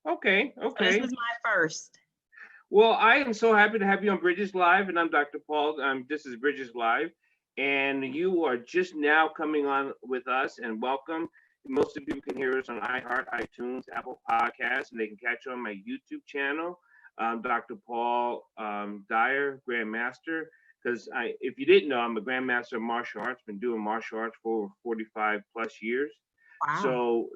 Okay, So this okay. is my first. Well, I am so happy to have you on Bridges Live, and I'm Dr. Paul. This is Bridges Live, and you are just now coming on with us, and welcome. Most of you can hear us on iHeart, iTunes, Apple Podcasts, and they can catch you on my YouTube channel, Dr. Paul Dyer, Grandmaster. Because if you didn't know, I'm a Grandmaster of martial arts. Been doing martial arts for over 45 plus years. Wow. So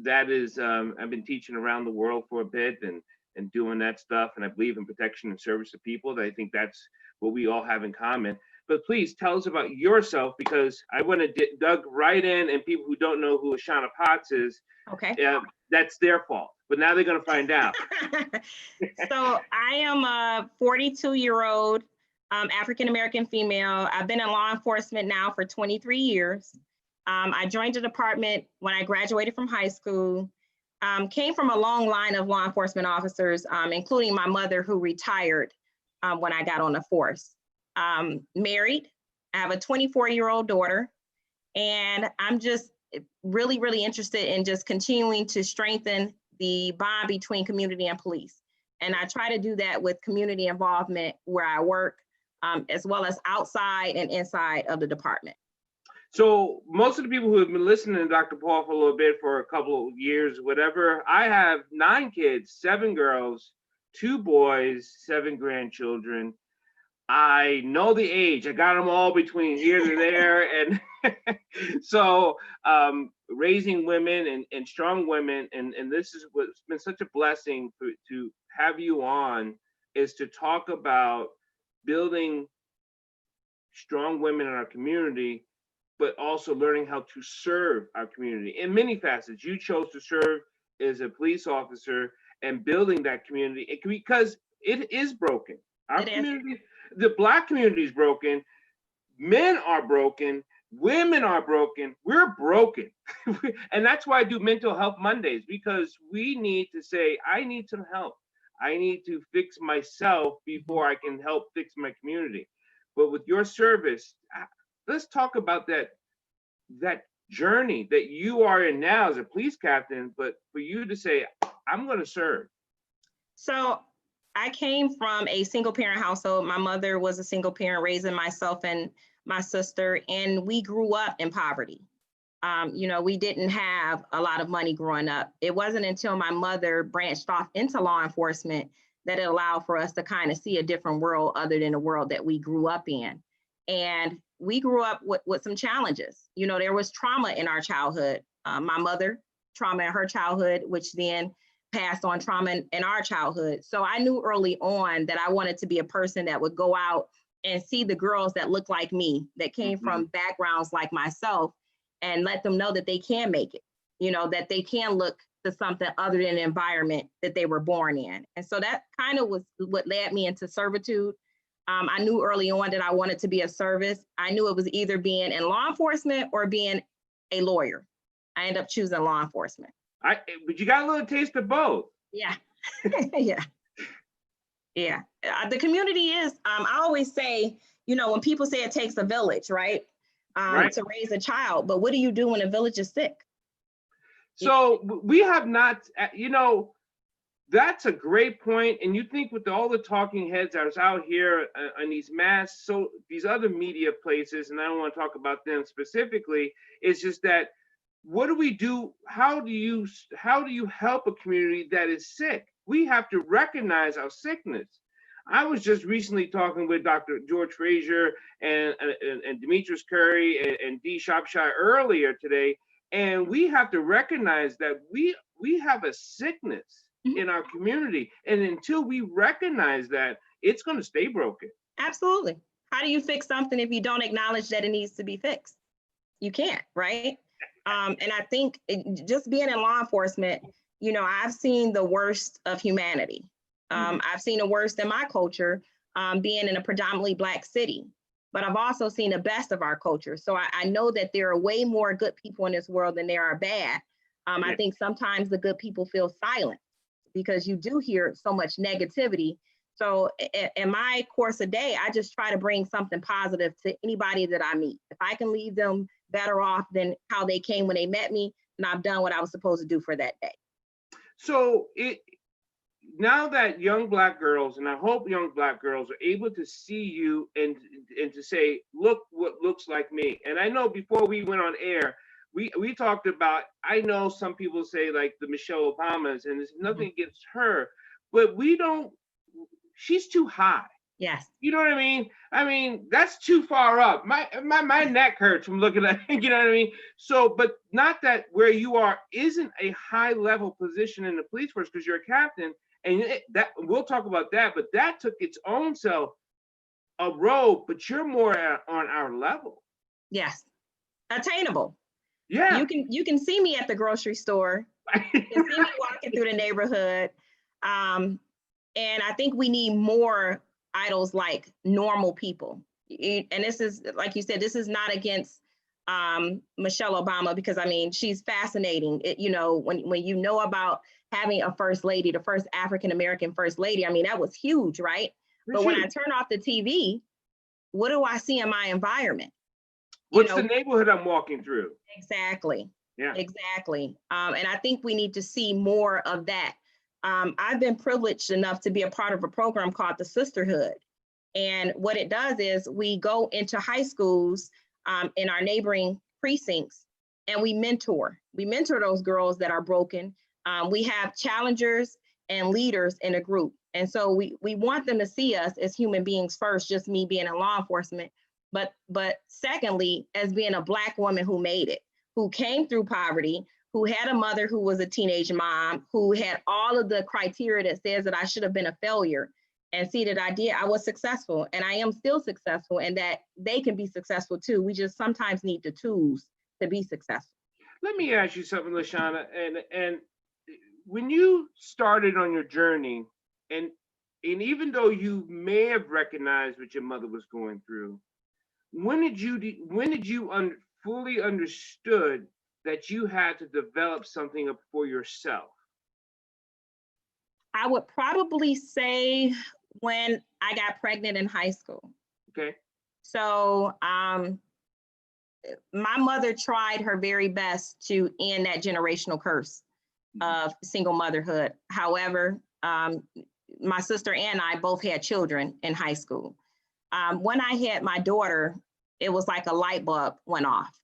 that is, I've been teaching around the world for a bit, and doing that stuff. And I believe in protection and service of people. I think that's what we all have in common. But please tell us about yourself, because I want to dug right in. And people who don't know who Ashana Potts is, Okay. that's their fault. But now they're going to find out. So I am a 42-year-old African-American female. I've been in law enforcement now for 23 years. I joined the department when I graduated from high school. Came from a long line of law enforcement officers, including my mother, who retired when I got on the force. Married, I have a 24-year-old daughter, and I'm just really, really interested in just continuing to strengthen the bond between community and police. And I try to do that with community involvement where I work, as well as outside and inside of the department. So most of the people who have been listening to Dr. Paul for a little bit, for a couple of years, whatever, I have 9 kids, 7 girls, 2 boys, 7 grandchildren. I know the age. I got them all between here to there. And so raising women and strong women, and this is what's been such a blessing to have you on, is to talk about building strong women in our community, but also learning how to serve our community in many facets. You chose to serve as a police officer and building that community, because it is broken. Our community, the Black community is broken. Men are broken. Women are broken. We're broken. And that's why I do Mental Health Mondays, because we need to say, I need some help. I need to fix myself before I can help fix my community. But with your service, let's talk about that journey that you are in now as a police captain, but for you to say, I'm going to serve. So I came from a single parent household. My mother was a single parent raising myself and my sister, and we grew up in poverty. We didn't have a lot of money growing up. It wasn't until my mother branched off into law enforcement that it allowed for us to kind of see a different world other than the world that we grew up in. And we grew up with some challenges. There was trauma in our childhood. My mother, trauma in her childhood, which then passed on trauma in our childhood. So I knew early on that I wanted to be a person that would go out and see the girls that look like me, that came from backgrounds like myself, and let them know that they can make it, that they can look to something other than the environment that they were born in. And so that kind of was what led me into servitude. I knew early on that I wanted to be a service. I knew it was either being in law enforcement or being a lawyer. I ended up choosing law enforcement. But you got a little taste of both. Yeah. Yeah. The community is, I always say, when people say it takes a village, right? To raise a child, but what do you do when a village is sick? So we have not, that's a great point. And you think with all the talking heads that was out here on these mass, so these other media places, and I don't want to talk about them specifically, it's just that, what do we do? How do you help a community that is sick? We have to recognize our sickness. I was just recently talking with Dr. George Frazier and Demetrius Curry and Dee Shropshire earlier today, and we have to recognize that we have a sickness in our community, and until we recognize that, it's going to stay broken. Absolutely. How do you fix something if you don't acknowledge that it needs to be fixed? You can't, right? And I think just being in law enforcement, I've seen the worst of humanity. I've seen the worst in my culture, being in a predominantly Black city, but I've also seen the best of our culture. So I know that there are way more good people in this world than there are bad. I think sometimes the good people feel silent because you do hear so much negativity. So in my course of day, I just try to bring something positive to anybody that I meet. If I can leave them better off than how they came when they met me, then I've done what I was supposed to do for that day. So now that young Black girls, and I hope young Black girls are able to see you and to say, look what looks like me. And I know before we went on air, we talked about, I know some people say like the Michelle Obamas, and there's nothing against her, but we don't, she's too high. Yes. You know what I mean? I mean, that's too far up. My neck hurts from looking at it, you know what I mean? So, but not that where you are isn't a high level position in the police force because you're a captain, and that we'll talk about that, but that took its own self a road, but you're more on our level. Yes. Attainable. Yeah. You can see me at the grocery store. You can see me walking through the neighborhood. And I think we need more idols like normal people. And this is, like you said, this is not against Michelle Obama, because I mean, she's fascinating. You know, when you know about having a first lady, the first African-American first lady, I mean, that was huge, right? But when I turn off the TV, what do I see in my environment? What's the neighborhood I'm walking through? Exactly. Yeah. Exactly. And I think we need to see more of that. I've been privileged enough to be a part of a program called the Sisterhood. And what it does is we go into high schools in our neighboring precincts, and we mentor. We mentor those girls that are broken. We have challengers and leaders in a group. And so we want them to see us as human beings first, just me being in law enforcement, but secondly, as being a Black woman who made it, who came through poverty, who had a mother who was a teenage mom, who had all of the criteria that says that I should have been a failure, and see that I was successful, and I am still successful, and that they can be successful too. We just sometimes need the tools to be successful. Let me ask you something, LaShawna, and when you started on your journey, and even though you may have recognized what your mother was going through, when did you fully understood that you had to develop something up for yourself? I would probably say when I got pregnant in high school. Okay. So my mother tried her very best to end that generational curse of single motherhood. However, my sister and I both had children in high school. When I had my daughter, it was like a light bulb went off.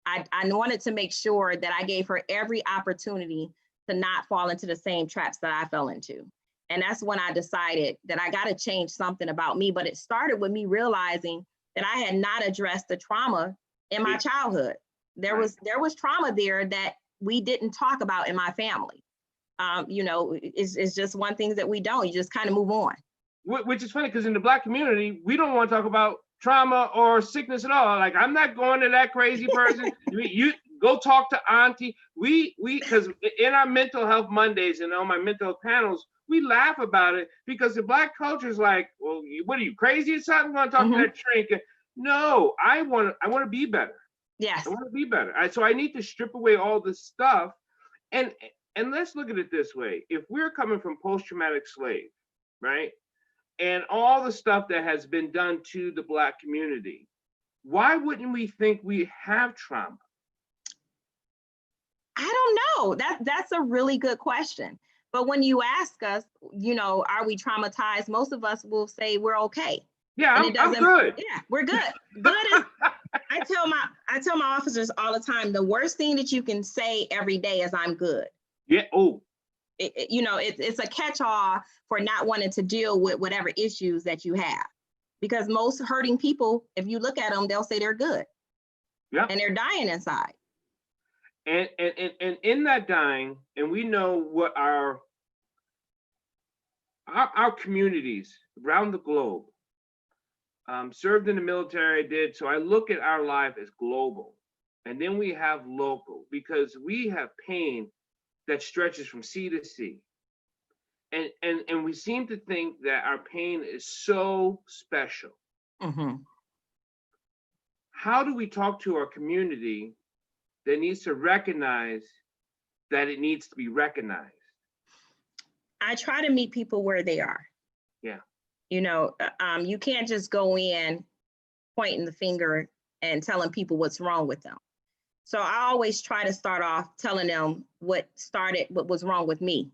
I wanted to make sure that I gave her every opportunity to not fall into the same traps that I fell into. And that's when I decided that I got to change something about me. But it started with me realizing that I had not addressed the trauma in my childhood. There was trauma there that we didn't talk about in my family. You know, it's just one thing that we don't. You just kind of move on. Which is funny because in the Black community, we don't want to talk about trauma or sickness at all. Like, I'm not going to that crazy person. You go talk to auntie. We because in our mental health Mondays and on my mental health panels, we laugh about it because the Black culture is like, well, what are you, crazy or something? I'm going to talk to that shrink. No, I want to be better. Yes. I want to be better. So I need to strip away all this stuff. And let's look at it this way. If we're coming from post-traumatic slave, right? And all the stuff that has been done to the Black community, why wouldn't we think we have trauma? I don't know. That's a really good question. But when you ask us, you know, are we traumatized? Most of us will say we're okay. Yeah, I'm good. Yeah, we're good. Good is, I tell my officers all the time, the worst thing that you can say every day is I'm good. Yeah. Oh. You know, it's a catch-all for not wanting to deal with whatever issues that you have. Because most hurting people, if you look at them, they'll say they're good. Yeah. And they're dying inside. And in that dying, and we know what our communities around the globe, served in the military, did. So I look at our life as global, and then we have local, because we have pain that stretches from sea to sea. And we seem to think that our pain is so special. Mm-hmm. How do we talk to our community that needs to recognize that it needs to be recognized? I try to meet people where they are. Yeah. You know, you can't just go in pointing the finger and telling people what's wrong with them. So I always try to start off telling them what was wrong with me.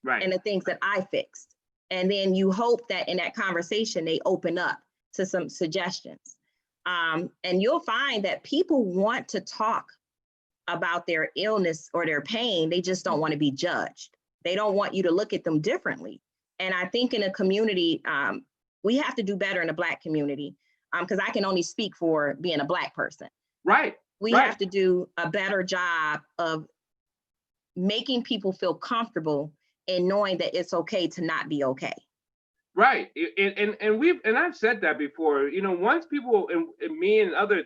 Right. and the things that I fixed. And then you hope that in that conversation, they open up to some suggestions. And you'll find that people want to talk about their illness or their pain. They just don't want to be judged. They don't want you to look at them differently. And I think in a community, we have to do better in the Black community, because I can only speak for being a Black person. Right. We Right. have to do a better job of making people feel comfortable in knowing that it's okay to not be okay. Right. And I've said that before. You know, once people and me and other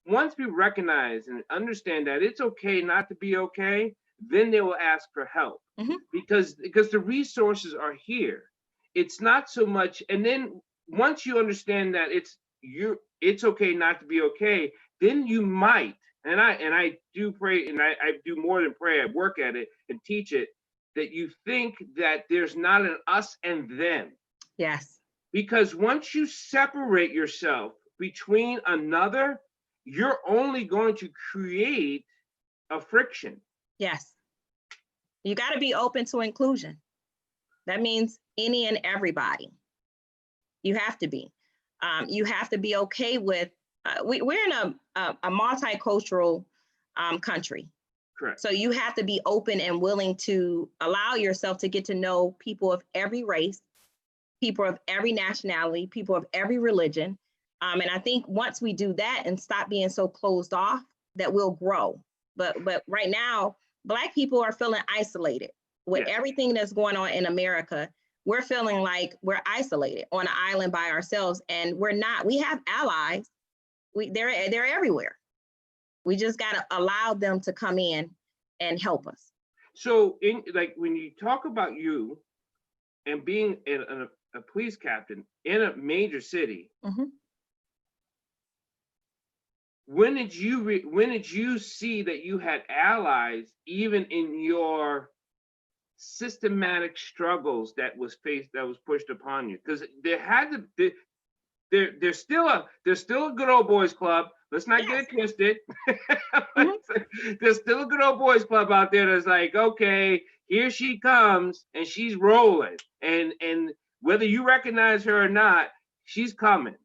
once people recognize and understand that it's okay not to be okay, then they will ask for help. Mhm. Because the resources are here. It's not so much, and then once you understand that it's okay not to be okay, then you might, and I do pray, and I do more than pray, I work at it and teach it, that you think that there's not an us and them. Yes. Because once you separate yourself between another, you're only going to create a friction. Yes. You got to be open to inclusion. That means any and everybody. You have to be. You have to be okay with, we're in a multicultural country. Correct. So you have to be open and willing to allow yourself to get to know people of every race, people of every nationality, people of every religion. And I think once we do that and stop being so closed off, that we'll grow. But right now, Black people are feeling isolated with Yes. everything that's going on in America. We're feeling like we're isolated on an island by ourselves, and we're not. We have allies. They're everywhere. We just got to allow them to come in and help us. So, when you talk about you and being a police captain in a major city, Mhm. when did you see that you had allies even in your systematic struggles that was pushed upon you? Because there had to be. There's still a good old boys club. Let's not get it twisted. Mhm. There's still a good old boys club out there that's like, okay, here she comes and she's rolling, and whether you recognize her or not, she's coming.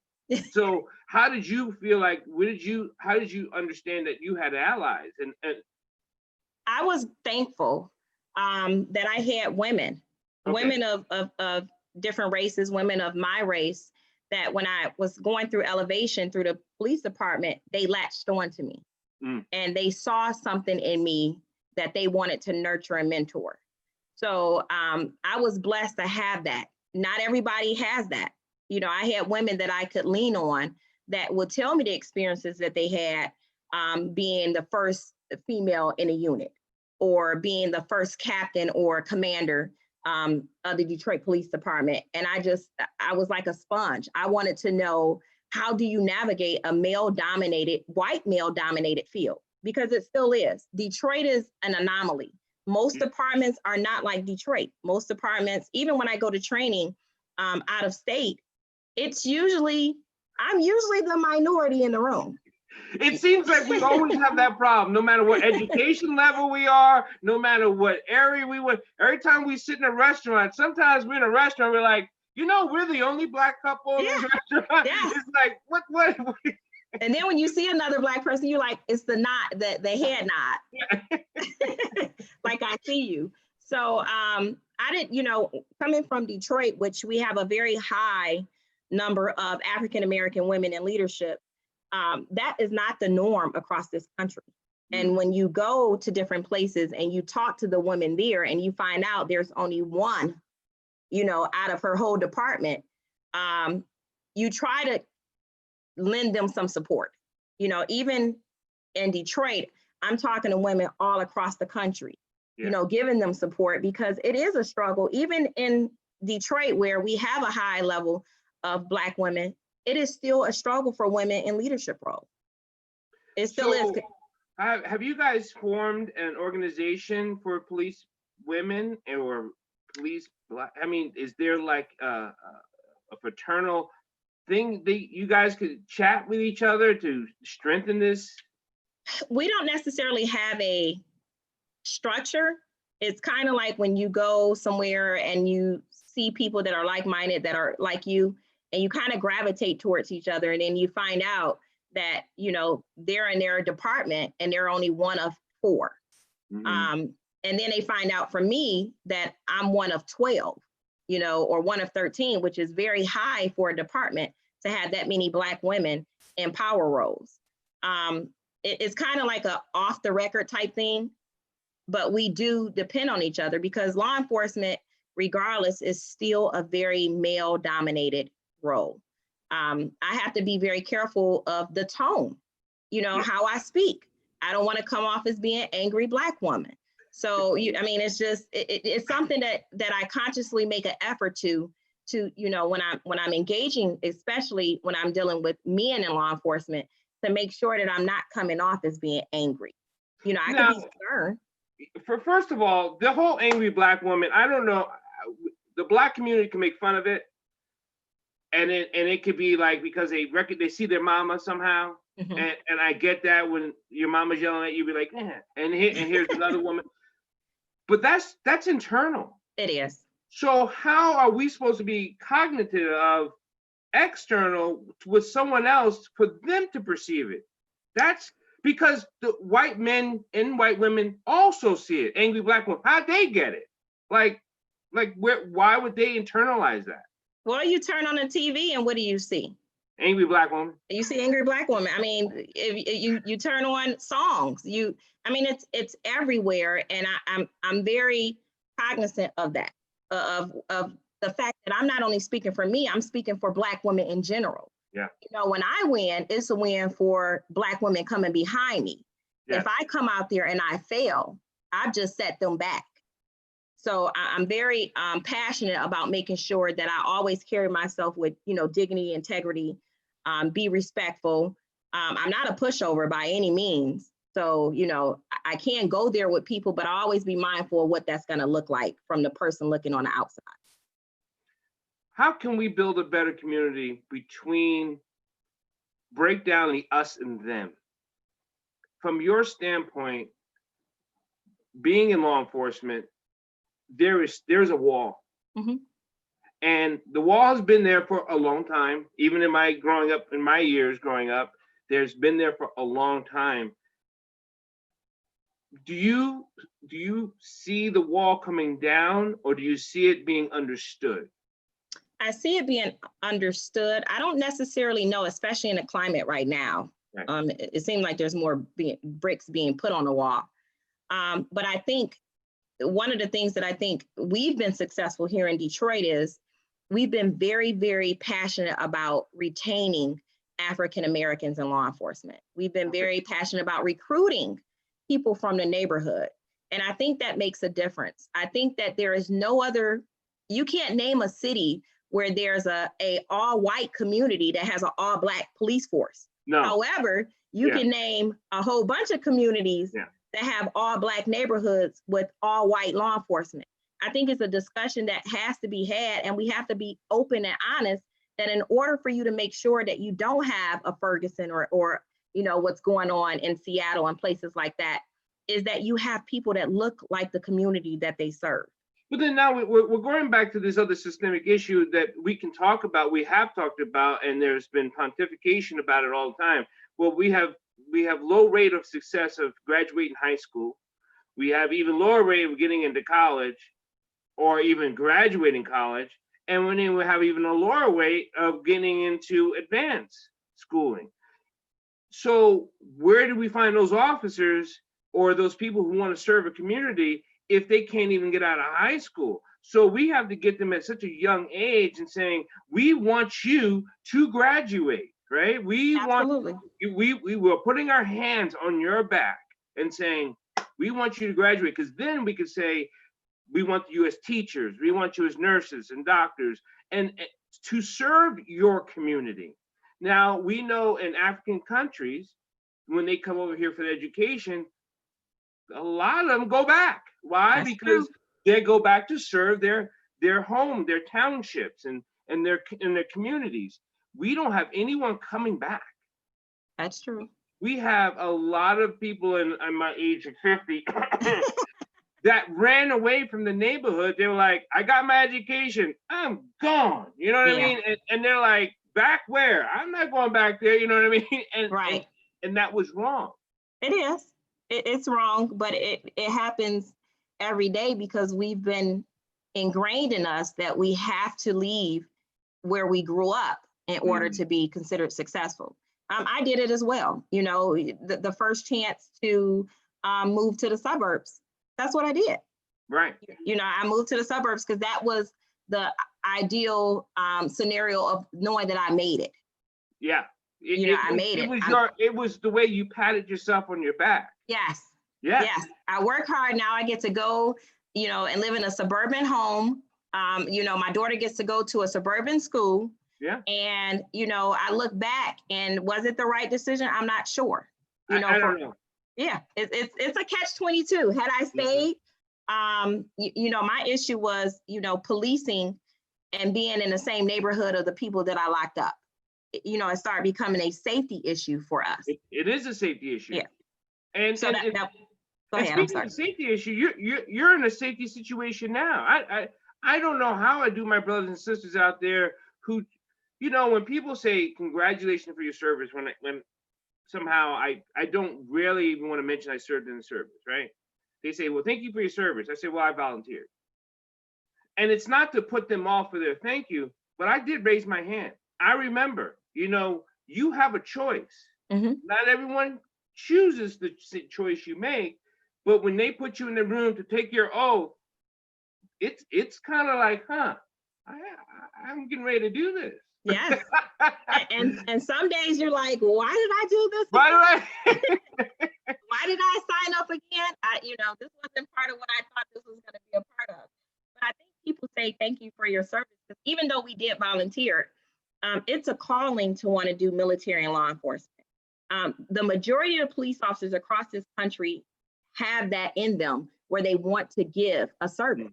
So how did you feel like? How did you understand that you had allies? And I was thankful that I had women, Okay. women of different races, women of my race, that when I was going through elevation through the police department, they latched on to me. And they saw something in me that they wanted to nurture and mentor. So I was blessed to have that. Not everybody has that. You know, I had women that I could lean on that would tell me the experiences that they had, being the first female in a unit, or being the first captain or commander of the Detroit Police Department. And I was like a sponge. I wanted to know, how do you navigate a white male dominated field? Because it still is. Detroit is an anomaly. Most departments are not like Detroit. Most departments, even when I go to training out of state, I'm usually the minority in the room. It seems like we always have that problem, no matter what education level we are, no matter what area we went. Every time we sit in a restaurant, sometimes we're in a restaurant, we're like, we're the only Black couple in this restaurant. Yeah. It's like, what? And then when you see another Black person, you're like, it's the head nod. Like, I see you. So I didn't, coming from Detroit, which we have a very high number of African-American women in leadership, that is not the norm across this country. And when you go to different places and you talk to the women there and you find out there's only one, out of her whole department, you try to lend them some support. Even in Detroit, I'm talking to women all across the country, giving them support, because it is a struggle. Even in Detroit, where we have a high level of Black women, it is still a struggle for women in leadership roles. It still is. Have you guys formed an organization for police women or police Black? I mean, is there like a fraternal thing that you guys could chat with each other to strengthen this? We don't necessarily have a structure. it's kind of like when you go somewhere and you see people that are like-minded, that are like you, and you kind of gravitate towards each other, and then you find out that, you know, they're in their department and they're only one of 4. And then they find out from me that I'm one of 12, you know, or one of 13, which is very high for a department to have that many Black women in power roles. It's kind of like a off the record type thing, but we do depend on each other because law enforcement, regardless, is still a very male dominated role. I have to be very careful of the tone, you know, how I speak. I don't want to come off as being angry Black woman. So, I mean, it's just, it's something that I consciously make an effort to, you know, when I'm engaging, especially when I'm dealing with men in law enforcement, to make sure that I'm not coming off as being angry. You know, I can be stern. First of all, the whole angry Black woman, I don't know, the Black community can make fun of it. And it could be like, because they see their mama somehow. And I get that when your mama's yelling at you, be like, and here's another woman. But that's internal. It is. So how are we supposed to be cognitive of external with someone else for them to perceive it? That's because the white men and white women also see it. Angry Black women, how'd they get it? Like why would they internalize that? Well, you turn on the TV and what do you see? Angry Black woman. You see angry Black woman. I mean, if you turn on songs, I mean, it's everywhere, and I'm very cognizant of that, of the fact that I'm not only speaking for me, I'm speaking for Black women in general. Yeah. You know, when I win, it's a win for Black women coming behind me. Yeah. If I come out there and I fail, I've just set them back. So I'm very passionate about making sure that I always carry myself with, you know, dignity, integrity, be respectful. I'm not a pushover by any means. So, you know, I can't go there with people, but I always be mindful of what that's going to look like from the person looking on the outside. How can we build a better community break down the us and them? From your standpoint, being in law enforcement, there's a wall. And the wall has been there for a long time. Even in my years growing up, there's been there for a long time. Do you see the wall coming down, or do you see it being understood? I see it being understood. I don't necessarily know, especially in the climate right now. Right. It seems like there's more bricks being put on the wall. But I think one of the things that I think we've been successful here in Detroit is we've been very, very passionate about retaining African Americans in law enforcement. We've been very passionate about recruiting people from the neighborhood. And I think that makes a difference. I think that there is no other, you can't name a city where there's a all white community that has an all Black police force. No. However, you can name a whole bunch of communities that have all Black neighborhoods with all white law enforcement. I think it's a discussion that has to be had, and we have to be open and honest that in order for you to make sure that you don't have a Ferguson or you know, what's going on in Seattle and places like that, is that you have people that look like the community that they serve. But then now we're going back to this other systemic issue that we can talk about, we have talked about, and there's been pontification about it all the time. Well, we have low rate of success of graduating high school. We have even lower rate of getting into college or even graduating college. And then we have even a lower rate of getting into advanced schooling. So where do we find those officers or those people who want to serve a community if they can't even get out of high school? So we have to get them at such a young age and saying, we want you to graduate, right? Absolutely. We were putting our hands on your back and saying, we want you to graduate, because then we could say, we want you as teachers, we want you as nurses and doctors, and to serve your community. Now, we know in African countries, when they come over here for education, a lot of them go back. Why? That's because true. They go back to serve their home, their townships, and their communities. We don't have anyone coming back. That's true. We have a lot of people in my age of 50 that ran away from the neighborhood. They were like, I got my education, I'm gone. You know what I Yeah. mean? And they're like, back where? I'm not going back there. You know what I mean? Right. And that was wrong. It is. It's wrong, but it happens every day because we've been ingrained in us that we have to leave where we grew up in order to be considered successful. I did it as well. You know, the first chance to move to the suburbs, that's what I did. Right. You know, I moved to the suburbs because that was the ideal scenario of knowing that I made it. Yeah. I made it. It was the way you patted yourself on your back. Yes. Yeah. Yes. I work hard. Now I get to go, and live in a suburban home. My daughter gets to go to a suburban school. Yeah. And, I look back and was it the right decision? I'm not sure. I don't know. Yeah, it's a catch-22. Had I stayed, my issue was, policing and being in the same neighborhood of the people that I locked up. It started becoming a safety issue for us. It is a safety issue. Yeah. And so go ahead. I'm sorry. Of safety issue, you're in a safety situation now. I don't know how I do my brothers and sisters out there who, when people say congratulations for your service, when somehow I don't really even want to mention I served in the service, right? They say, well, thank you for your service. I say, well, I volunteered. And it's not to put them off for their thank you, but I did raise my hand. I remember, you have a choice. Mm-hmm. Not everyone chooses the choice you make, but when they put you in the room to take your oath, it's kind of like, I'm getting ready to do this. Yes. and some days you're like, why did I do this? Why Why did I sign up again? This wasn't part of what I thought this was going to be a part of. But I think people say thank you for your service. Even though we did volunteer, it's a calling to want to do military and law enforcement. The majority of police officers across this country have that in them where they want to give a service.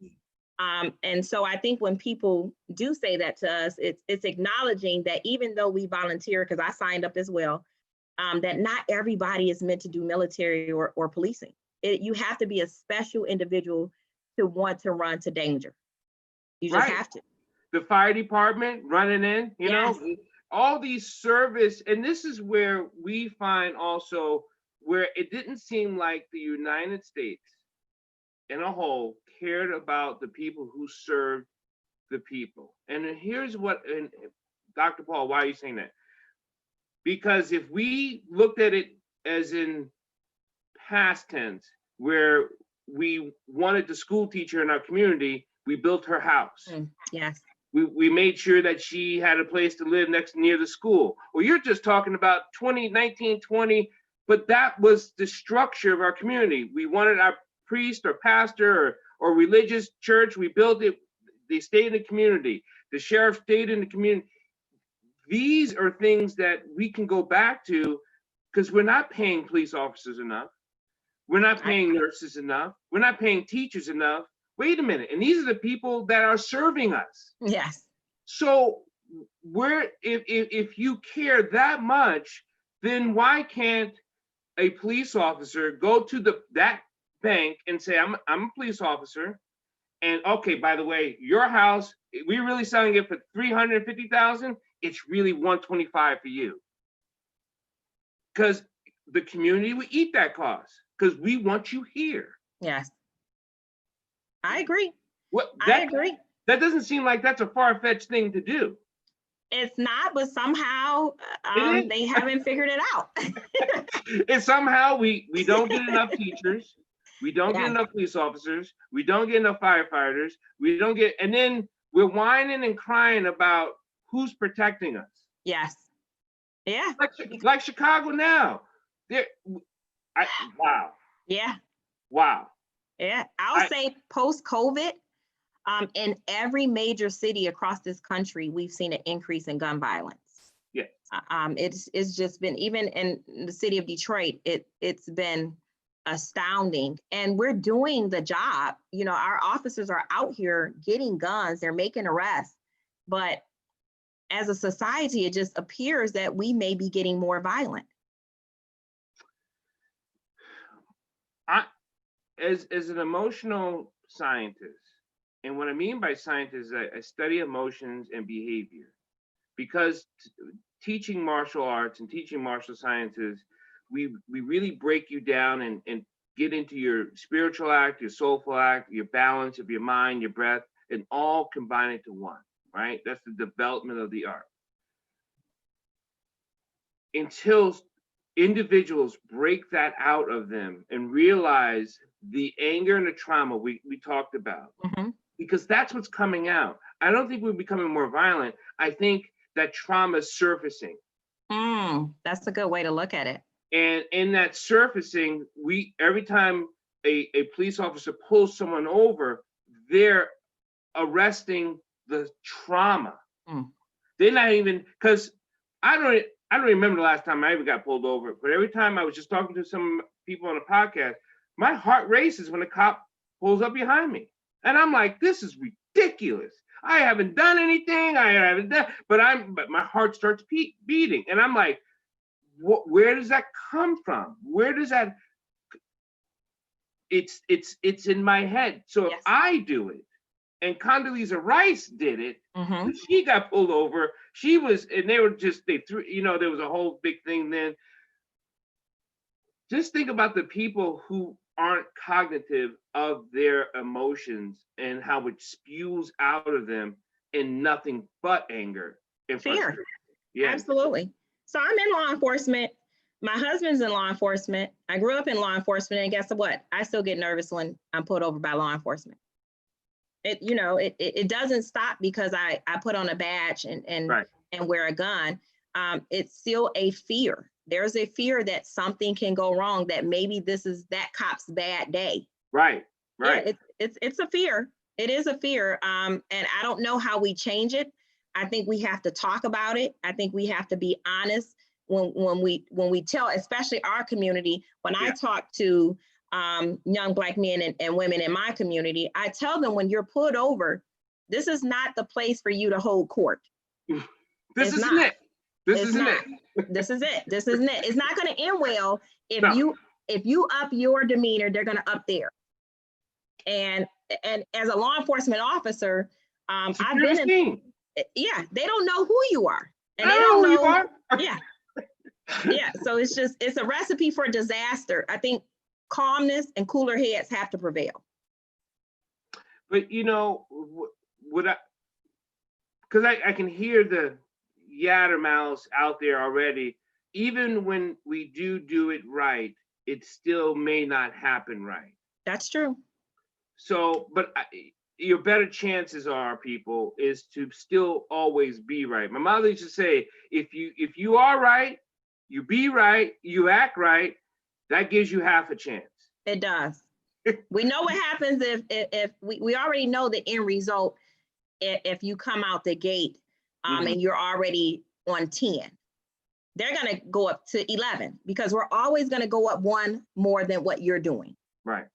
And so I think when people do say that to us, it's acknowledging that even though we volunteer, because I signed up as well, that not everybody is meant to do military or policing. You have to be a special individual to want to run to danger. You just have to. The fire department running in, all these service, and this is where we find also where it didn't seem like the United States in a whole cared about the people who served the people. And here's what, and Dr. Paul, why are you saying that? Because if we looked at it as in past tense, where we wanted the school teacher in our community, we built her house. Yes. We made sure that she had a place to live near the school. Well, you're just talking about 1920, but that was the structure of our community. We wanted our priest or pastor or religious church, we built it, they stayed in the community. The sheriff stayed in the community. These are things that we can go back to because we're not paying police officers enough. We're not paying nurses enough. We're not paying teachers enough. Wait a minute. And these are the people that are serving us. Yes. So if you care that much, then why can't a police officer go to that bank and say, I'm a police officer, and okay, by the way, your house, we're really selling it for $350,000. It's really $125 for you, because the community will eat that cost because we want you here. Yes, I agree. I agree. That doesn't seem like that's a far-fetched thing to do. It's not, but somehow they haven't figured it out. And somehow we don't get enough teachers. We don't get enough police officers. We don't get enough firefighters. And then we're whining and crying about who's protecting us. Yes. Yeah. Like Chicago now. Wow. Yeah. Wow. Yeah. I'll say post-COVID, in every major city across this country, we've seen an increase in gun violence. Yeah. It's just been, even in the city of Detroit, it's been astounding. And we're doing the job. Our officers are out here getting guns, they're making arrests. But as a society, it just appears that we may be getting more violent. as an emotional scientist, and what I mean by scientist is I study emotions and behavior, because teaching martial arts and teaching martial sciences, we really break you down and get into your spiritual act, your soulful act, your balance of your mind, your breath, and all combine into one, right? That's the development of the art. Until individuals break that out of them and realize the anger and the trauma we talked about, because that's what's coming out. I don't think we're becoming more violent. I think that trauma is surfacing. That's a good way to look at it. And in that surfacing, every time a police officer pulls someone over, they're arresting the trauma. They're not even, because I don't remember the last time I ever got pulled over, but every time I was just talking to some people on a podcast, my heart races when a cop pulls up behind me. And I'm like, this is ridiculous. I haven't done anything. I haven't done, but my heart starts beating. And I'm like, where does that come from? Where does that, it's in my head. So if I do it, and Condoleezza Rice did it, she got pulled over. She was, and they threw, there was a whole big thing then. Just think about the people who aren't cognitive of their emotions and how it spews out of them in nothing but anger and fear. Yeah, absolutely. So I'm in law enforcement. My husband's in law enforcement. I grew up in law enforcement, and guess what? I still get nervous when I'm pulled over by law enforcement. It doesn't stop because I put on a badge and wear a gun. It's still a fear. There's a fear that something can go wrong, that maybe this is that cop's bad day. Right. Yeah, it's a fear. It is a fear. And I don't know how we change it. I think we have to talk about it. I think we have to be honest when we tell, especially our community. When I talk to young Black men and women in my community, I tell them, when you're pulled over, this is not the place for you to hold court. This isn't it. This isn't it. This is it. This isn't it. It's not going to end well if you up your demeanor, they're going to up there. And as a law enforcement officer, I've been in. Yeah, they don't know who you are, and they don't know who you are. Yeah. So it's a recipe for disaster. I think calmness and cooler heads have to prevail. But because I can hear the yatter mouths out there already. Even when we do it right, it still may not happen right. That's true. So, but your better chances are, people, is to still always be right. My mother used to say, if you are right, you be right, you act right, that gives you half a chance. It does. We know what happens if we already know the end result. If you come out the gate and you're already on 10, they're going to go up to 11, because we're always going to go up one more than what you're doing. Right.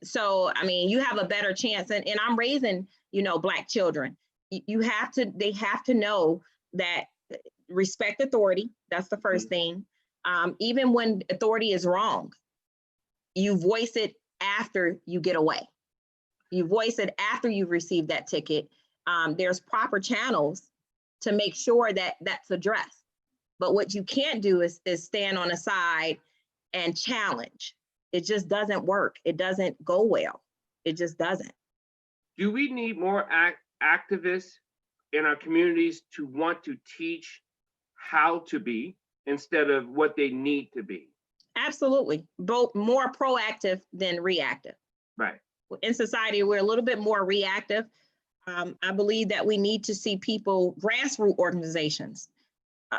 So, I mean, you have a better chance. And I'm raising, Black children. They have to know that respect authority. That's the first thing. Even when authority is wrong, you voice it after you get away. You voice it after you've received that ticket. There's proper channels to make sure that that's addressed. But what you can't do is stand on the side and challenge. It just doesn't work. It doesn't go well. It just doesn't. Do we need more activists in our communities to want to teach how to be instead of what they need to be? Absolutely. Both more proactive than reactive. Right. In society, we're a little bit more reactive. I believe that we need to see people, grassroots organizations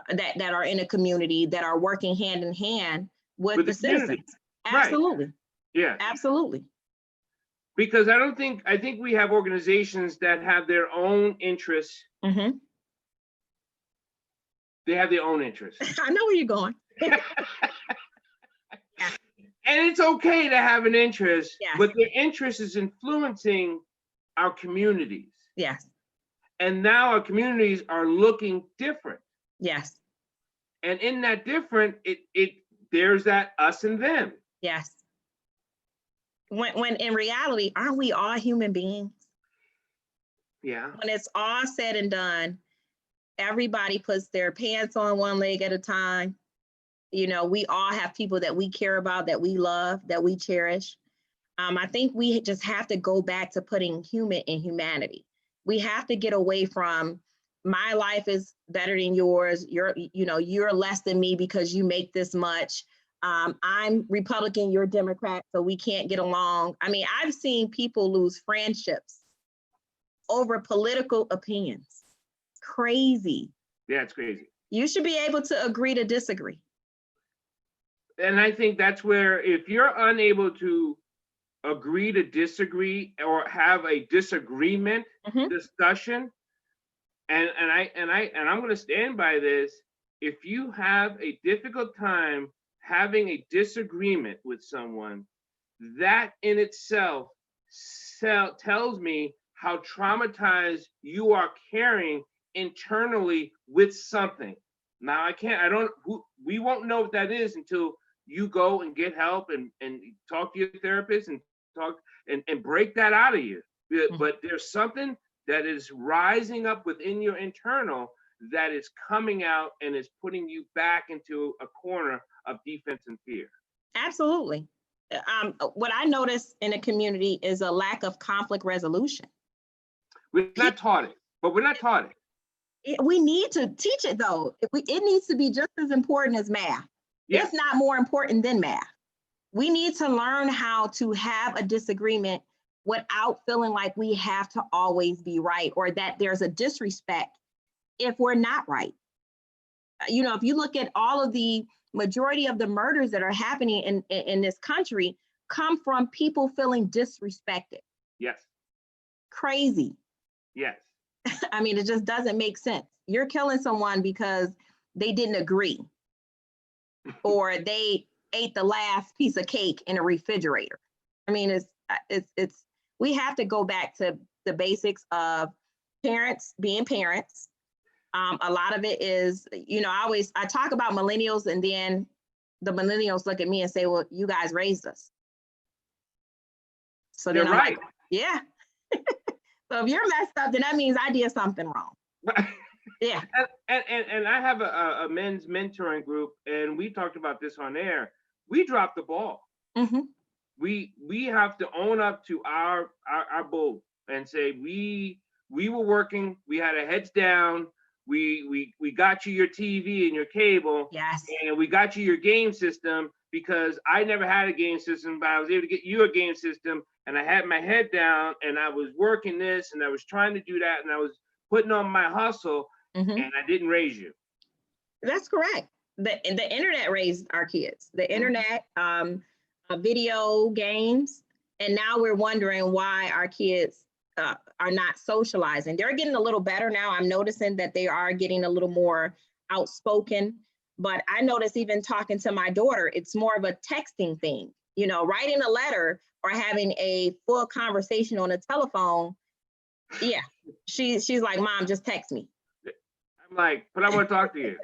that are in a community, that are working hand in hand with the citizens. Absolutely. Right. Yeah. Absolutely. Because I think we have organizations that have their own interests. Mm-hmm. They have their own interests. I know where you're going. And it's okay to have an interest, but their interest is influencing our communities. Yes. And now our communities are looking different. Yes. And in that different, there's that us and them. Yes. When in reality, aren't we all human beings? Yeah. When it's all said and done, everybody puts their pants on one leg at a time. You know, we all have people that we care about, that we love, that we cherish. I think we just have to go back to putting human in humanity. We have to get away from my life is better than yours. You're less than me because you make this much. I'm Republican, you're Democrat, so we can't get along. I mean, I've seen people lose friendships over political opinions. Crazy. Yeah, it's crazy. You should be able to agree to disagree. And I think that's where, if you're unable to agree to disagree or have a disagreement discussion, and I'm going to stand by this, if you have a difficult time having a disagreement with someone, that in itself tells me how traumatized you are carrying internally with something. Now we won't know what that is until you go and get help and talk to your therapist and talk and break that out of you. But there's something that is rising up within your internal that is coming out and is putting you back into a corner of defense and fear. Absolutely. What I notice in the community is a lack of conflict resolution. We're not taught it, but we're not taught it. We need to teach it though. It needs to be just as important as math. Yes. If not more important than math. We need to learn how to have a disagreement without feeling like we have to always be right, or that there's a disrespect if we're not right. You know, if you look at all of the majority of the murders that are happening in this country come from people feeling disrespected. Yes. Crazy. Yes. I mean, it just doesn't make sense. You're killing someone because they didn't agree or they ate the last piece of cake in a refrigerator. I mean, it's we have to go back to the basics of parents being parents. A lot of it is, you know, I talk about millennials, and then the millennials look at me and say, well, you guys raised us. So then I'm right. like, yeah. So if you're messed up, then that means I did something wrong. Yeah. And I have a men's mentoring group, and we talked about this on air. We dropped the ball. Mm-hmm. We have to own up to our bull and say we were working. We had our heads down. We got you your TV and your cable. Yes. And we got you your game system, because I never had a game system, but I was able to get you a game system, and I had my head down and I was working this and I was trying to do that and I was putting on my hustle, and I didn't raise you. That's correct. The internet raised our kids. The internet, video games, and now we're wondering why our kids are not socializing. They're getting a little better now. I'm noticing that they are getting a little more outspoken, but I notice even talking to my daughter, it's more of a texting thing. You know, writing a letter or having a full conversation on a telephone. Yeah, she's like, Mom, just text me. I'm like, but I want to talk to you.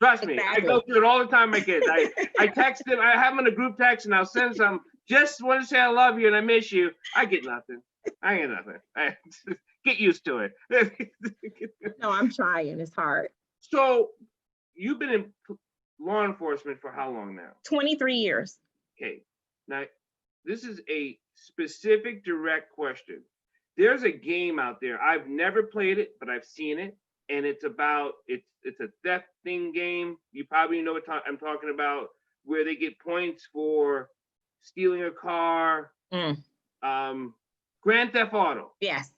Trust me, Exactly. I go through it all the time, my kids. I text them, I have them in a group text, and I'll send some, just want to say I love you and I miss you. I get nothing. Get used to it. No, I'm trying. It's hard. So you've been in law enforcement for how long now? 23 years. Okay. Now, this is a specific, direct question. There's a game out there. I've never played it, but I've seen it. And it's a thefting game. You probably know what I'm talking about, where they get points for stealing a car. Grand Theft Auto. Yes.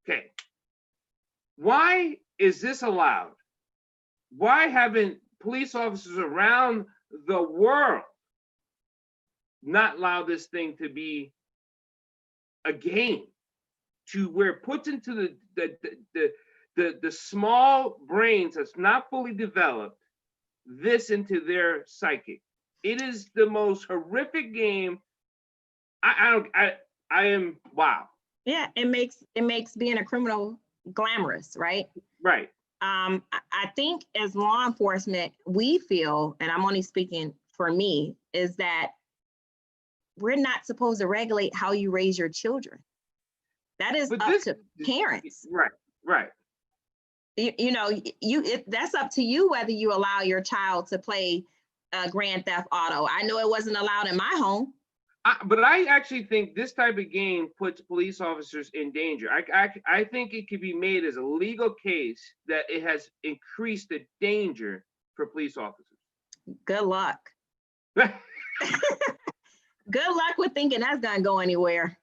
Okay. Why is this allowed? Why haven't police officers around the world not allow this thing to be a game, to where it puts into the small brains that's not fully developed this into their psyche? It is the most horrific game. I am, wow. Yeah, it makes being a criminal glamorous, right? Right. I think as law enforcement, we feel, and I'm only speaking for me, is that we're not supposed to regulate how you raise your children. That is But up this, to parents. right. That's up to you whether you allow your child to play Grand Theft Auto. I know it wasn't allowed in my home. But I actually think this type of game puts police officers in danger. I think it could be made as a legal case that it has increased the danger for police officers. Good luck. Good luck with thinking that's gonna go anywhere.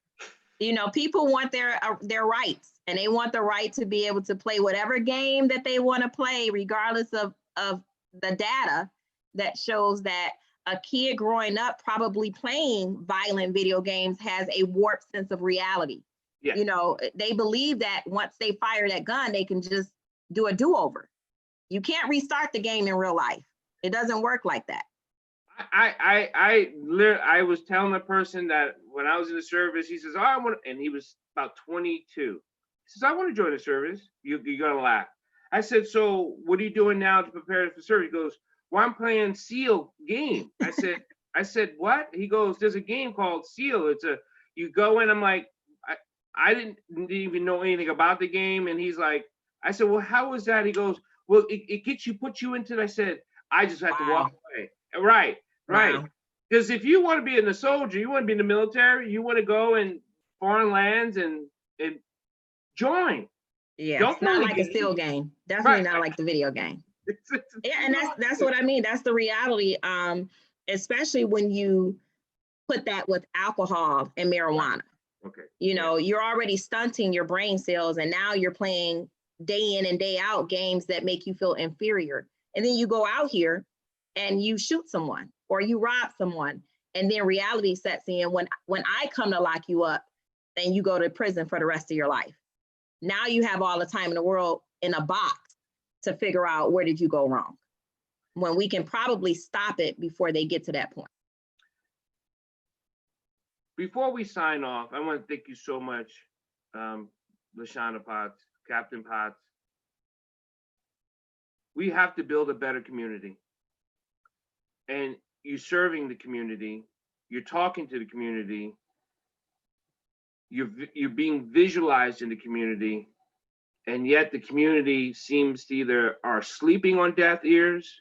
People want their rights, and they want the right to be able to play whatever game that they want to play, regardless of the data that shows that a kid growing up probably playing violent video games has a warped sense of reality. Yeah. They believe that once they fire that gun, they can just do a do-over. You can't restart the game in real life. It doesn't work like that. I was telling a person that when I was in the service, he says, "Oh, I want," and he was about 22. He says, "I want to join the service." You're gonna laugh. I said, "So what are you doing now to prepare for service?" He goes, "Well, I'm playing SEAL game." I said, "What?" He goes, "There's a game called SEAL. You go in." I'm like, I didn't even know anything about the game. And he's like, I said, "Well, how is that?" He goes, "Well, it puts you into it." I said, "I just have to walk away." Right. Because if you want to be in the soldier, you want to be in the military, you want to go in foreign lands and join. Yeah, it's not like a SEAL game. Definitely not like the video game. Yeah, and that's what I mean. That's the reality. Especially when you put that with alcohol and marijuana. Okay. You're already stunting your brain cells, and now you're playing day in and day out games that make you feel inferior. And then you go out here and you shoot someone or you rob someone, and then reality sets in when I come to lock you up, then you go to prison for the rest of your life. Now you have all the time in the world in a box to figure out where did you go wrong, when we can probably stop it before they get to that point. Before we sign off, I want to thank you so much, LaShawna Potts, Captain Potts. We have to build a better community. And you're serving the community, you're talking to the community, you're being visualized in the community, and yet the community seems to either are sleeping on deaf ears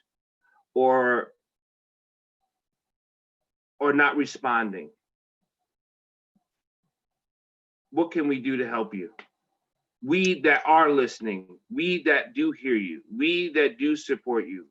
or not responding. What can we do to help you? We that are listening, we that do hear you, we that do support you,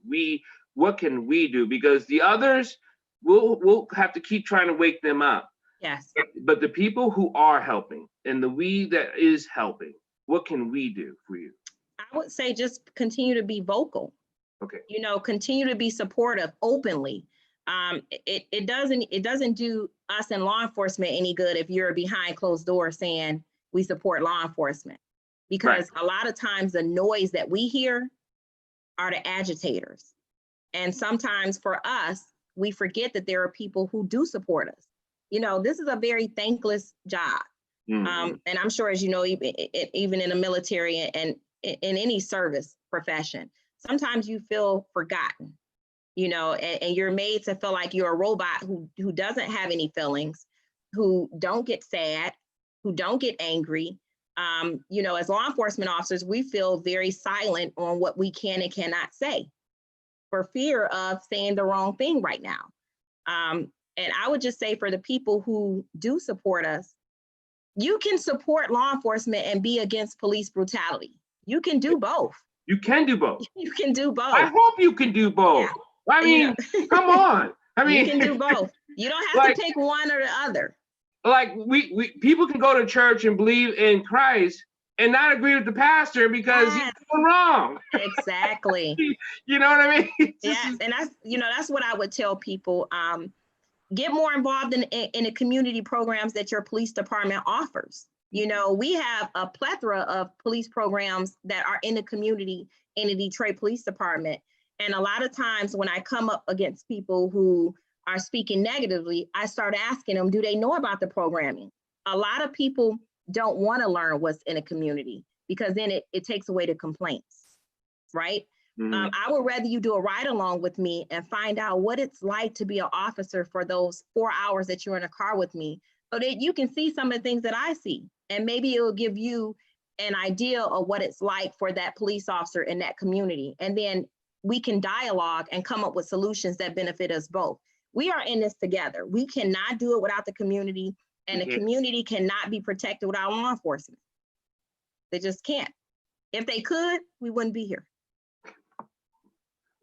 what can we do? Because the others, we'll have to keep trying to wake them up. Yes. But the people who are helping and the we that is helping, what can we do for you? I would say just continue to be vocal. Okay. Continue to be supportive openly. It doesn't do us in law enforcement any good if you're behind closed doors saying we support law enforcement, because a lot of times the noise that we hear are the agitators. And sometimes for us, we forget that there are people who do support us. This is a very thankless job. Mm-hmm. And I'm sure, as you know, even in the military and in any service profession, sometimes you feel forgotten, and you're made to feel like you're a robot who doesn't have any feelings, who don't get sad, who don't get angry. As law enforcement officers, we feel very silent on what we can and cannot say for fear of saying the wrong thing right now. And I would just say, for the people who do support us, you can support law enforcement and be against police brutality. You can do both. You can do both. You can do both. I hope you can do both. Yeah. I mean, come on. You can do both. You don't have to pick one or the other. Like we people can go to church and believe in Christ and not agree with the pastor because he's doing wrong. Exactly. You know what I mean? Yes, and that's what I would tell people. Get more involved in the community programs that your police department offers. We have a plethora of police programs that are in the community in the Detroit Police Department. And a lot of times when I come up against people who are speaking negatively, I start asking them, do they know about the programming? A lot of people don't want to learn what's in a community because then it takes away the complaints, right? Mhm. I would rather you do a ride along with me and find out what it's like to be an officer for those 4 hours that you're in a car with me, so that you can see some of the things that I see. And maybe it will give you an idea of what it's like for that police officer in that community. And then we can dialogue and come up with solutions that benefit us both. We are in this together. We cannot do it without the community, and the Okay. community cannot be protected without law enforcement. They just can't. If they could, we wouldn't be here.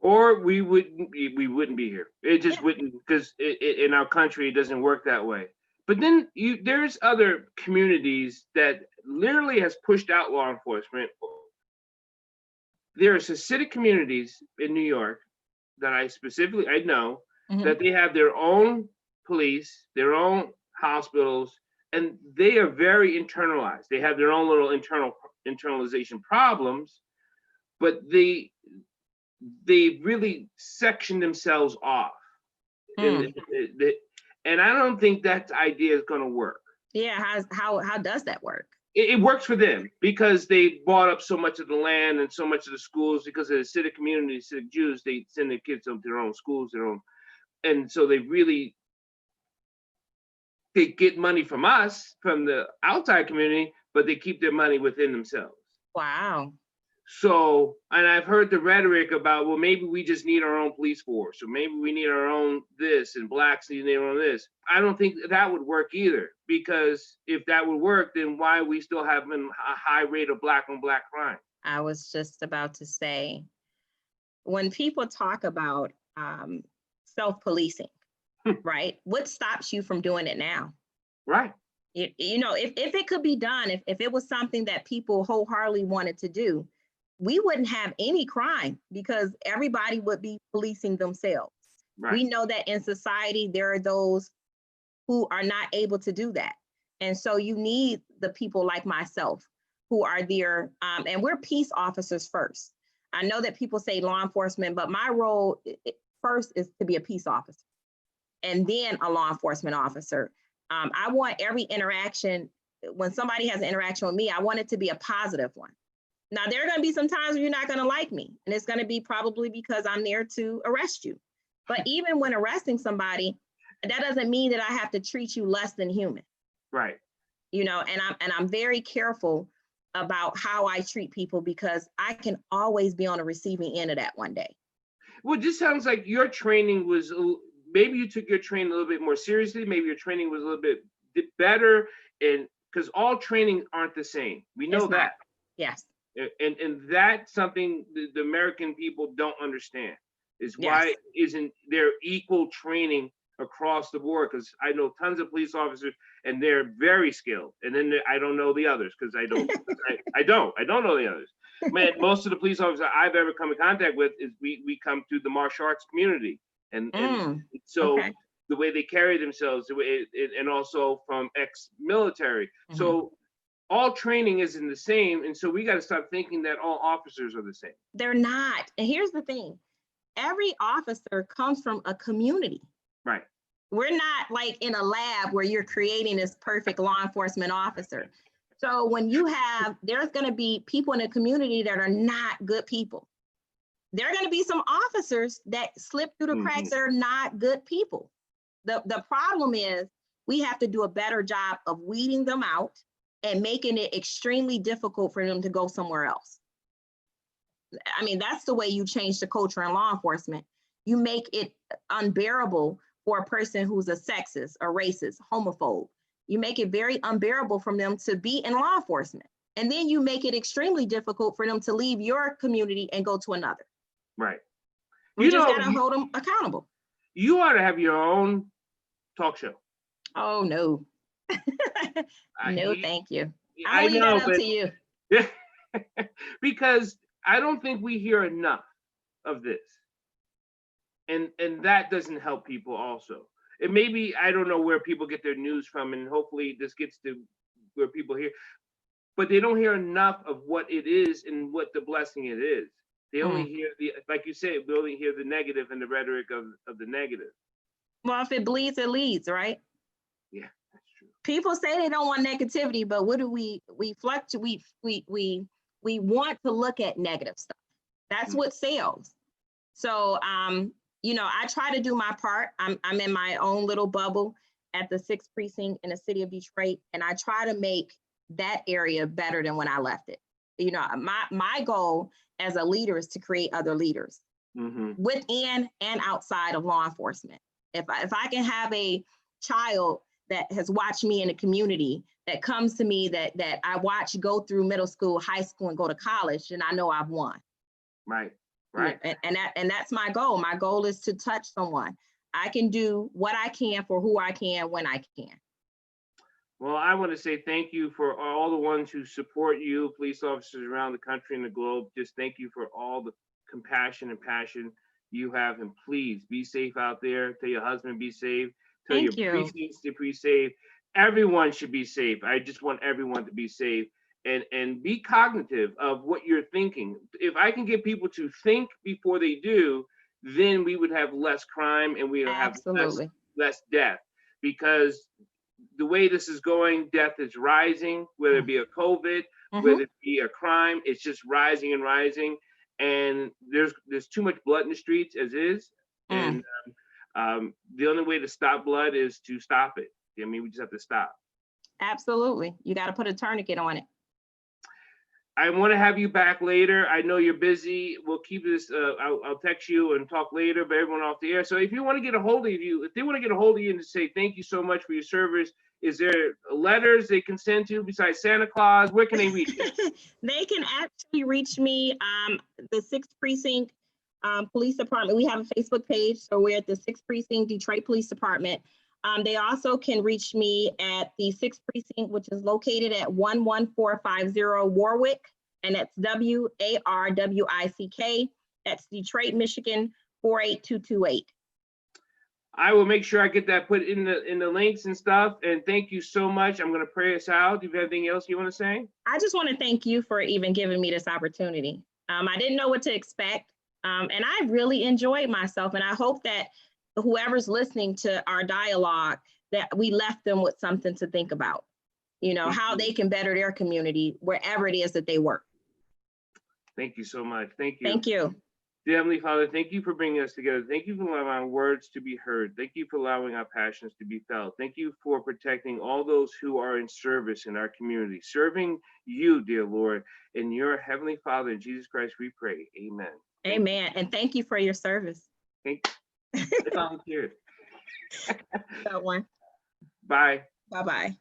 Or we wouldn't be here. It just wouldn't, because in our country it doesn't work that way. But then there's other communities that literally has pushed out law enforcement. There are Hasidic communities in New York that I know Mhm. that they have their own police, their own hospitals, and they are very internalized. They have their own little internalization problems, but they really section themselves off. Hmm. And I don't think that idea is going to work. Yeah, how does that work? It works for them because they bought up so much of the land and so much of the schools because of the Hasidic community, Hasidic Jews. They send their kids to their own schools, and so they get money from us, from the outside community, but they keep their money within themselves. Wow. So, and I've heard the rhetoric about, well, maybe we just need our own police force, or maybe we need our own this, and blacks need their own this. I don't think that would work either, because if that would work, then why are we still having a high rate of black on black crime? I was just about to say, when people talk about self-policing, right? What stops you from doing it now? Right. You know, if it could be done, if it was something that people wholeheartedly wanted to do, we wouldn't have any crime because everybody would be policing themselves. Right. We know that in society, there are those who are not able to do that. And so you need the people like myself who are there, and we're peace officers first. I know that people say law enforcement, but my role first is to be a peace officer and then a law enforcement officer. I want every interaction, when somebody has an interaction with me, I want it to be a positive one. Now, there are going to be some times where you're not going to like me, and it's going to be probably because I'm there to arrest you. But even when arresting somebody, that doesn't mean that I have to treat you less than human. Right. You know, and I'm very careful about how I treat people because I can always be on the receiving end of that one day. Well, this sounds like your training was, maybe you took your training a little bit more seriously. Maybe your training was a little bit better, and because all training aren't the same. We know It's not. that. Yes. And that's something the American people don't understand, is why Yes. isn't there equal training across the board? Because I know tons of police officers and they're very skilled, and then I don't know the others because I don't know the others. Man, most of the police officers I've ever come in contact with is we come through the martial arts community, and so Okay. the way they carry themselves, the way and also from ex-military. Mhm. So all training isn't the same, and so we got to stop thinking that all officers are the same. They're not. And here's the thing. Every officer comes from a community. Right. We're not like in a lab where you're creating this perfect law enforcement officer. So when there's going to be people in the community that are not good people. There are going to be some officers that slip through the cracks that are not good people. The problem is we have to do a better job of weeding them out and making it extremely difficult for them to go somewhere else. I mean, that's the way you change the culture in law enforcement. You make it unbearable for a person who's a sexist, a racist, homophobe. You make it very unbearable for them to be in law enforcement. And then you make it extremely difficult for them to leave your community and go to another. Right. We just got to hold them accountable. You ought to have your own talk show. Oh, no. No, thank you. I'll leave that up to you. Because I don't think we hear enough of this. And that doesn't help people also. And maybe, I don't know where people get their news from, and hopefully this gets to where people hear, but they don't hear enough of what it is and what the blessing it is. They only hear like you said, we only hear the negative and the rhetoric of the negative. Well, if it bleeds, it leads, right? Yeah, that's true. People say they don't want negativity, but what do we fluctuate? We want to look at negative stuff. That's what sells. So, you know, I try to do my part. I'm in my own little bubble at the 6th precinct in the city of Detroit, and I try to make that area better than when I left it. You know, my goal as a leader is to create other leaders within and outside of law enforcement. If I can have a child that has watched me in the community, that comes to me, that I watch go through middle school, high school, and go to college, and I know I've won. Right. And that's my goal. My goal is to touch someone. I can do what I can for who I can when I can. Well, I want to say thank you for all the ones who support you, police officers around the country and the globe. Just thank you for all the compassion and passion you have. And please be safe out there. Tell your husband be safe. Tell your precincts to be safe. Everyone should be safe. I just want everyone to be safe and be cognitive of what you're thinking. If I can get people to think before they do, then we would have less crime and we would have less death. Because the way this is going, death is rising, whether it be a COVID, whether it be a crime, it's just rising and rising. And there's too much blood in the streets as is. And the only way to stop blood is to stop it. I mean, we just have to stop. Absolutely. You got to put a tourniquet on it. I want to have you back later. I know you're busy. We'll keep this. I'll text you and talk later, but everyone off the air. So if you want to get a hold of you, if they want to get a hold of you and say thank you so much for your service, is there letters they can send to besides Santa Claus? Where can they reach you? They can actually reach me. The 6th Precinct Police Department. We have a Facebook page, so we're at the 6th Precinct Detroit Police Department. They also can reach me at the 6th Precinct, which is located at 11450 Warwick, and that's WARWICK. That's Detroit, Michigan 48228. I will make sure I get that put in the links and stuff. And thank you so much. I'm going to pray us out. Do you have anything else you want to say? I just want to thank you for even giving me this opportunity. I didn't know what to expect, and I really enjoyed myself. And I hope that whoever's listening to our dialogue, that we left them with something to think about, you know, how they can better their community wherever it is that they work. Thank you so much. Thank you. Thank you. Dear Heavenly Father, thank you for bringing us together. Thank you for allowing our words to be heard. Thank you for allowing our passions to be felt. Thank you for protecting all those who are in service in our community, serving you, dear Lord. In your Heavenly Father, in Jesus Christ, we pray. Amen. Amen. And thank you for your service. Thank you. I volunteered. That one. Bye. Bye-bye.